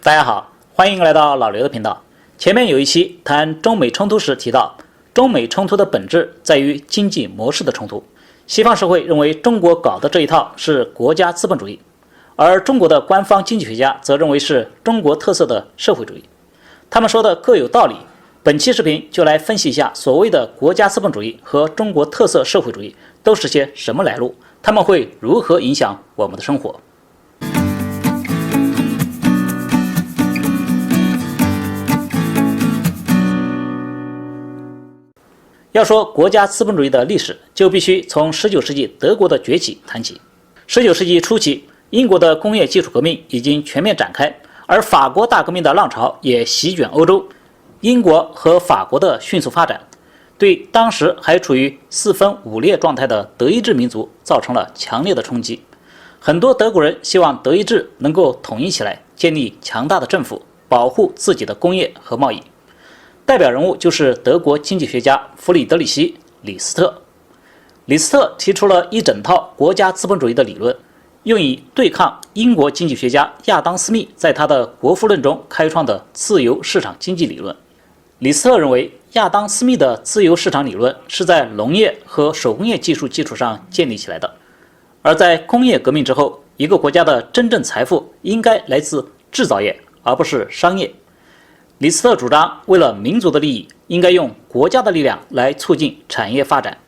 大家好，欢迎来到老刘的频道。前面有一期谈中美冲突时提到，中美冲突的本质在于经济模式的冲突。西方社会认为中国搞的这一套是国家资本主义，而中国的官方经济学家则认为是中国特色的社会主义。他们说的各有道理。本期视频就来分析一下所谓的国家资本主义和中国特色社会主义都是些什么来路，他们会如何影响我们的生活。要说国家资本主义的历史，就必须从19世纪德国的崛起谈起。19世纪初期，英国的工业技术革命已经全面展开，而法国大革命的浪潮也席卷欧洲。英国和法国的迅速发展，对当时还处于四分五裂状态的德意志民族造成了强烈的冲击。很多德国人希望德意志能够统一起来，建立强大的政府，保护自己的工业和贸易。代表人物就是德国经济学家弗里德里希·李斯特。李斯特提出了一整套国家资本主义的理论，用以对抗英国经济学家亚当·斯密在他的《国富论》中开创的自由市场经济理论。李斯特认为，亚当·斯密的自由市场理论是在农业和手工业技术基础上建立起来的，而在工业革命之后，一个国家的真正财富应该来自制造业，而不是商业。李斯特主张，为了民族的利益，应该用国家的力量来促进产业发展，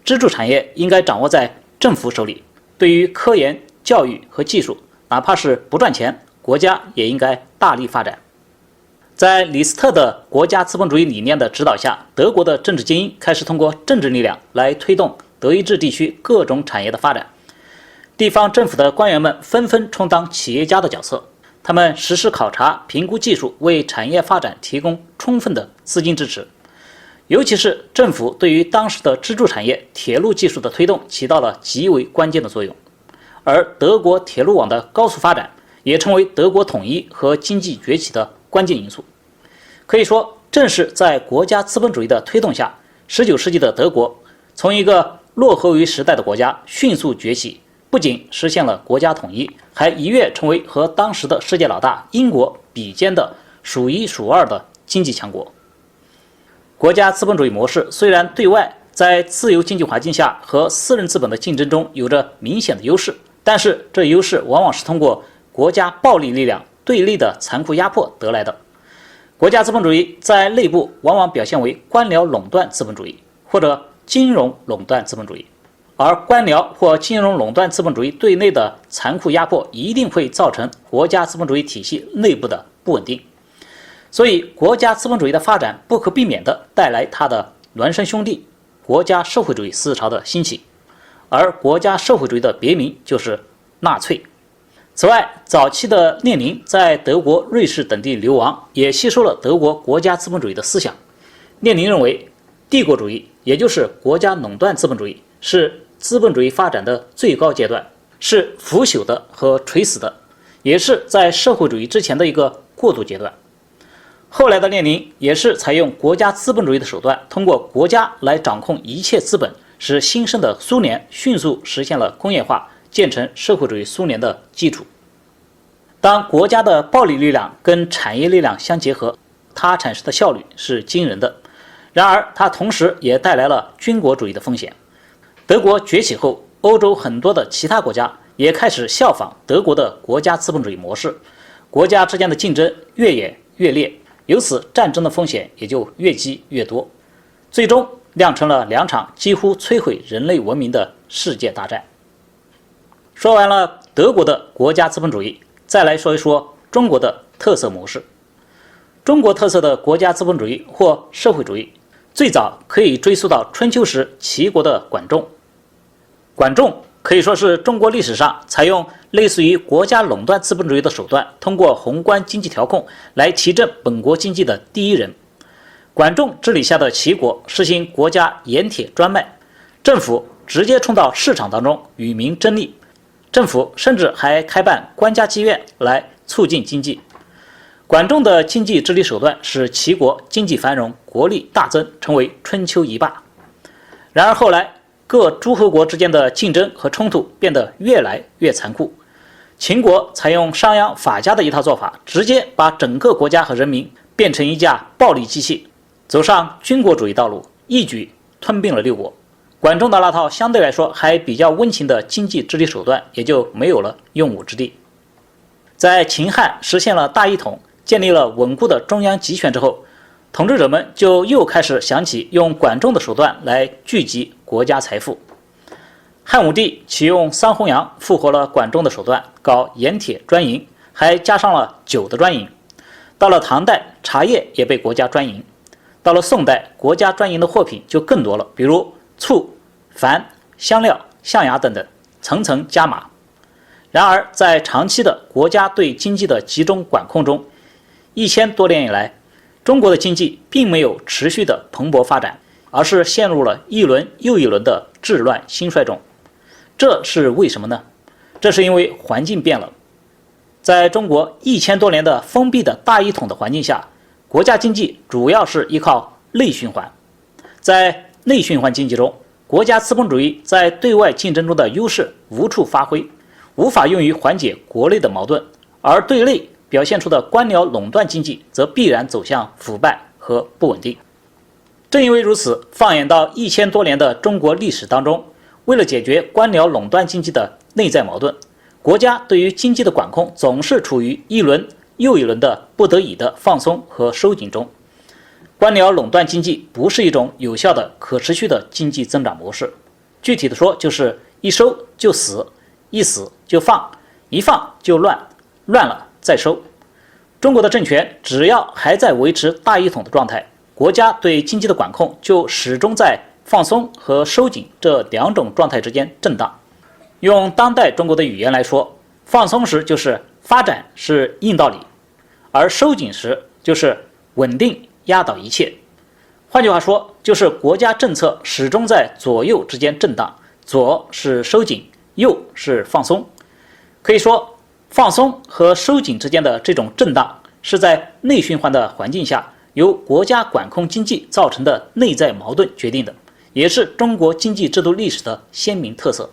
支柱产业应该掌握在政府手里。对于科研、教育和技术，哪怕是不赚钱，国家也应该大力发展。在李斯特的国家资本主义理念的指导下，德国的政治精英开始通过政治力量来推动德意志地区各种产业的发展。地方政府的官员们纷纷充当企业家的角色，他们实施考察、评估技术，为产业发展提供充分的资金支持。尤其是政府对于当时的支柱产业铁路技术的推动起到了极为关键的作用。而德国铁路网的高速发展也成为德国统一和经济崛起的关键因素。可以说，正是在国家资本主义的推动下，19世纪的德国从一个落后于时代的国家迅速崛起，不仅实现了国家统一，还一跃成为和当时的世界老大英国比肩的数一数二的经济强国。国家资本主义模式虽然对外在自由经济环境下和私人资本的竞争中有着明显的优势，但是这优势往往是通过国家暴力力量对内的残酷压迫得来的。国家资本主义在内部往往表现为官僚垄断资本主义或者金融垄断资本主义，而官僚或金融垄断资本主义对内的残酷压迫一定会造成国家资本主义体系内部的不稳定，所以国家资本主义的发展不可避免地带来它的孪生兄弟国家社会主义思潮的兴起，而国家社会主义的别名就是纳粹。此外，早期的列宁在德国、瑞士等地流亡，也吸收了德国国家资本主义的思想。列宁认为，帝国主义也就是国家垄断资本主义是资本主义发展的最高阶段，是腐朽的和垂死的，也是在社会主义之前的一个过渡阶段。后来的列宁也是采用国家资本主义的手段，通过国家来掌控一切资本，使新生的苏联迅速实现了工业化，建成社会主义苏联的基础。当国家的暴力力量跟产业力量相结合，它产生的效率是惊人的。然而，它同时也带来了军国主义的风险。德国崛起后，欧洲很多的其他国家也开始效仿德国的国家资本主义模式，国家之间的竞争越演越烈，由此战争的风险也就越积越多，最终酿成了两场几乎摧毁人类文明的世界大战。说完了德国的国家资本主义，再来说一说中国的特色模式。中国特色的国家资本主义或社会主义，最早可以追溯到春秋时齐国的管仲。管仲可以说是中国历史上采用类似于国家垄断资本主义的手段，通过宏观经济调控来提振本国经济的第一人。管仲治理下的齐国实行国家盐铁专卖，政府直接冲到市场当中与民争利，政府甚至还开办官家妓院来促进经济。管仲的经济治理手段使齐国经济繁荣，国力大增，成为春秋一霸。然而后来各诸侯国之间的竞争和冲突变得越来越残酷，秦国采用商鞅、法家的一套做法，直接把整个国家和人民变成一架暴力机器，走上军国主义道路，一举吞并了6国。管仲的那套相对来说还比较温情的经济治理手段也就没有了用武之地。在秦汉实现了大一统，建立了稳固的中央集权之后，统治者们就又开始想起用管仲的手段来聚集国家财富。汉武帝启用桑弘羊，复活了管仲的手段，搞盐铁专营，还加上了酒的专营。到了唐代，茶叶也被国家专营。到了宋代，国家专营的货品就更多了，比如醋、矾、香料、象牙等等，层层加码。然而，在长期的国家对经济的集中管控中，1000多年以来，中国的经济并没有持续的蓬勃发展，而是陷入了一轮又一轮的治乱兴衰中。这是为什么呢？这是因为环境变了。在中国1000多年的封闭的大一统的环境下，国家经济主要是依靠内循环。在内循环经济中，国家资本主义在对外竞争中的优势无处发挥，无法用于缓解国内的矛盾，而对内表现出的官僚垄断经济则必然走向腐败和不稳定。正因为如此，放眼到1000多年的中国历史当中，为了解决官僚垄断经济的内在矛盾，国家对于经济的管控总是处于一轮又一轮的不得已的放松和收紧中。官僚垄断经济不是一种有效的可持续的经济增长模式，具体的说就是一收就死，一死就放，一放就乱，乱了再收。中国的政权只要还在维持大一统的状态，国家对经济的管控就始终在放松和收紧这2种状态之间震荡。用当代中国的语言来说，放松时就是发展是硬道理，而收紧时就是稳定压倒一切。换句话说，就是国家政策始终在左右之间震荡，左是收紧，右是放松。可以说，放松和收紧之间的这种震荡，是在内循环的环境下由国家管控经济造成的内在矛盾决定的，也是中国经济制度历史的鲜明特色。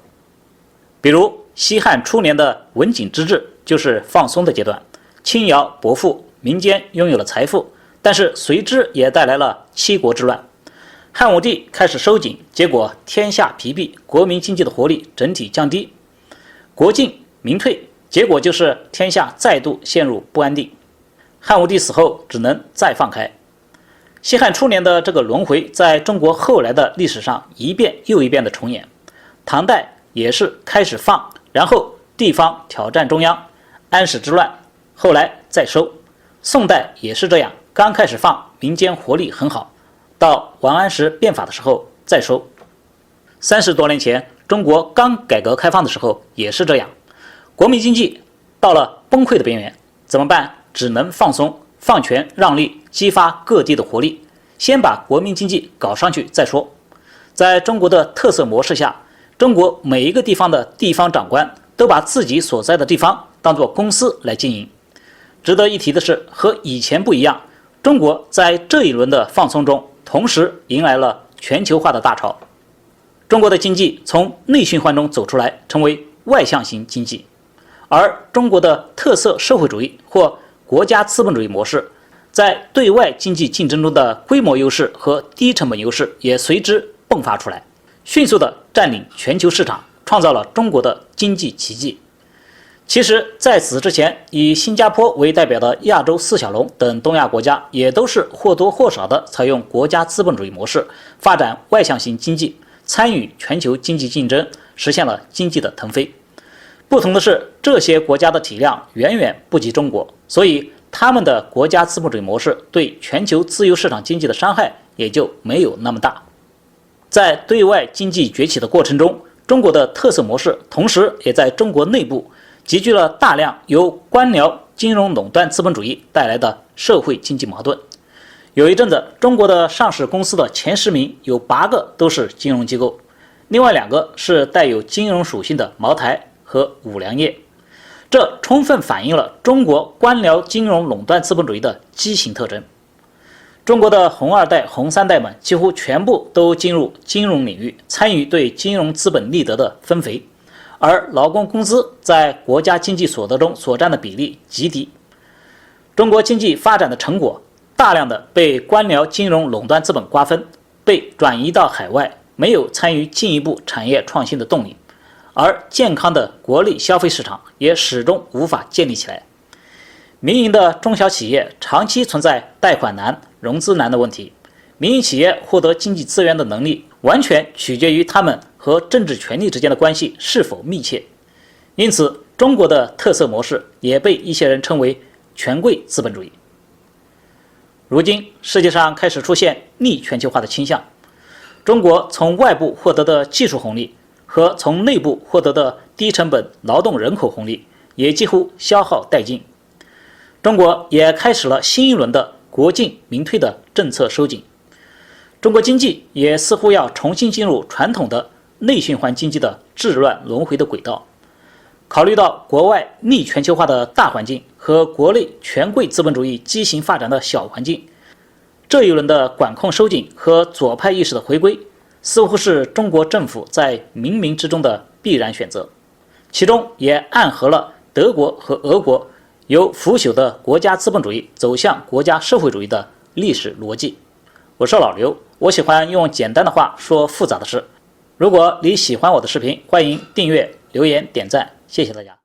比如西汉初年的文景之治就是放松的阶段，轻徭薄赋，民间拥有了财富，但是随之也带来了七国之乱。汉武帝开始收紧，结果天下疲弊，国民经济的活力整体降低，国进民退，结果就是天下再度陷入不安定。汉武帝死后只能再放开。西汉初年的这个轮回在中国后来的历史上一遍又一遍的重演。唐代也是开始放，然后地方挑战中央，安史之乱，后来再收。宋代也是这样，刚开始放，民间活力很好，到王安石变法的时候再收。30多年前中国刚改革开放的时候也是这样，国民经济到了崩溃的边缘，怎么办？只能放松，放权让利，激发各地的活力，先把国民经济搞上去再说。在中国的特色模式下，中国每一个地方的地方长官都把自己所在的地方当作公司来经营。值得一提的是，和以前不一样，中国在这一轮的放松中，同时迎来了全球化的大潮。中国的经济从内循环中走出来，成为外向型经济，而中国的特色社会主义或国家资本主义模式，在对外经济竞争中的规模优势和低成本优势也随之迸发出来，迅速地占领全球市场，创造了中国的经济奇迹。其实在此之前，以新加坡为代表的亚洲四小龙等东亚国家也都是或多或少地采用国家资本主义模式，发展外向型经济，参与全球经济竞争，实现了经济的腾飞。不同的是，这些国家的体量远远不及中国，所以他们的国家资本主义模式对全球自由市场经济的伤害也就没有那么大。在对外经济崛起的过程中，中国的特色模式同时也在中国内部集聚了大量由官僚金融垄断资本主义带来的社会经济矛盾。有一阵子，中国的上市公司的前10名有8个都是金融机构，另外2个是带有金融属性的茅台和五粮液。这充分反映了中国官僚金融垄断资本主义的畸形特征。中国的红2代、红3代们几乎全部都进入金融领域，参与对金融资本利得的分肥，而劳工工资在国家经济所得中所占的比例极低。中国经济发展的成果大量的被官僚金融垄断资本瓜分，被转移到海外，没有参与进一步产业创新的动力，而健康的国内消费市场也始终无法建立起来。民营的中小企业长期存在贷款难、融资难的问题，民营企业获得经济资源的能力完全取决于他们和政治权力之间的关系是否密切。因此，中国的特色模式也被一些人称为权贵资本主义。如今，世界上开始出现逆全球化的倾向，中国从外部获得的技术红利和从内部获得的低成本劳动人口红利也几乎消耗殆尽。中国也开始了新一轮的国进民退的政策收紧，中国经济也似乎要重新进入传统的内循环经济的治乱轮回的轨道。考虑到国外逆全球化的大环境和国内权贵资本主义畸形发展的小环境，这一轮的管控收紧和左派意识的回归，似乎是中国政府在冥冥之中的必然选择，其中也暗合了德国和俄国由腐朽的国家资本主义走向国家社会主义的历史逻辑。我是老刘，我喜欢用简单的话说复杂的事。如果你喜欢我的视频，欢迎订阅、留言、点赞，谢谢大家。